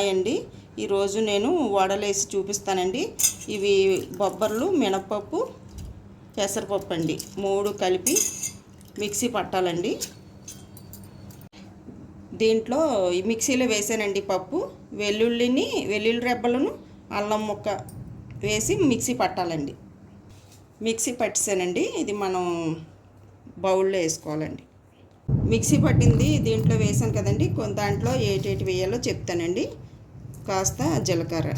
Hi అండి, ఈరోజు నేను వడలేసి చూపిస్తానండి. ఇవి బొబ్బర్లు, మినపప్పు, పెసరపప్పు అండి, 3 కలిపి మిక్సీ పట్టాలండి. దీంట్లో ఈ మిక్సీలో వేసానండి పప్పు, వెల్లుల్లి రెబ్బలను, అల్లం ముక్క వేసి మిక్సీ పట్టాలండి. మిక్సీ పట్టేసానండి. ఇది మనం బౌల్లో వేసుకోవాలండి. మిక్సీ పట్టింది దీంట్లో వేసాను కదండి, దాంట్లో ఏటేటి వేయాలో చెప్తానండి. కాస్త జీలకర్ర,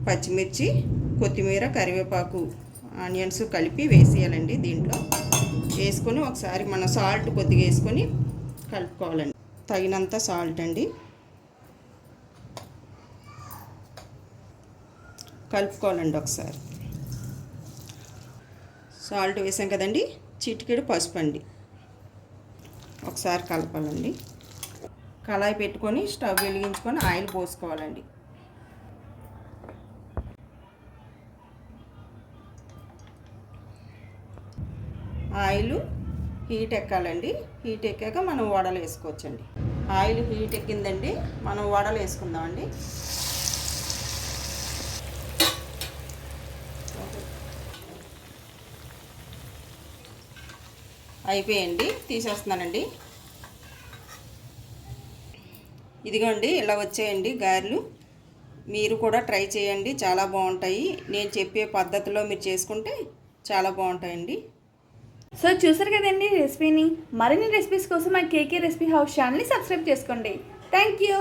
పచ్చిమిర్చి, కొత్తిమీర, కరివేపాకు, ఆనియన్స్ కలిపి వేసేయాలండి. దీంట్లో వేసుకొని ఒకసారి మనం సాల్ట్ కొద్దిగా వేసుకొని కలుపుకోవాలండి. తగినంత సాల్ట్ అండి, కలుపుకోవాలండి. ఒకసారి సాల్ట్ వేసాం కదండి, చిటికెడు పసుపు అండి. ఒకసారి కలపాలండి. కళాయి పెట్టుకొని స్టవ్ వెలిగించుకొని ఆయిల్ పోసుకోవాలండి. ఆయిల్ హీట్ ఎక్కాలండి. హీట్ ఎక్కాక మనం వడలు వేసుకోవచ్చండి. ఆయిల్ హీట్ ఎక్కిందండి, మనం వడలు వేసుకుందామండి. అయిపోయండి, తీసేస్తున్నానండి. ఇదిగోండి, ఇలా వచ్చాయండి గారెలు. మీరు కూడా ట్రై చేయండి, చాలా బాగుంటాయి. నేను చెప్పే పద్ధతిలో మీరు చేసుకుంటే చాలా బాగుంటాయండి. సో చూసారు కదండి రెసిపీని. మరిన్ని రెసిపీస్ కోసం మా కేకే రెసిపీ హౌస్ ఛానల్ని సబ్స్క్రైబ్ చేసుకోండి. Thank you.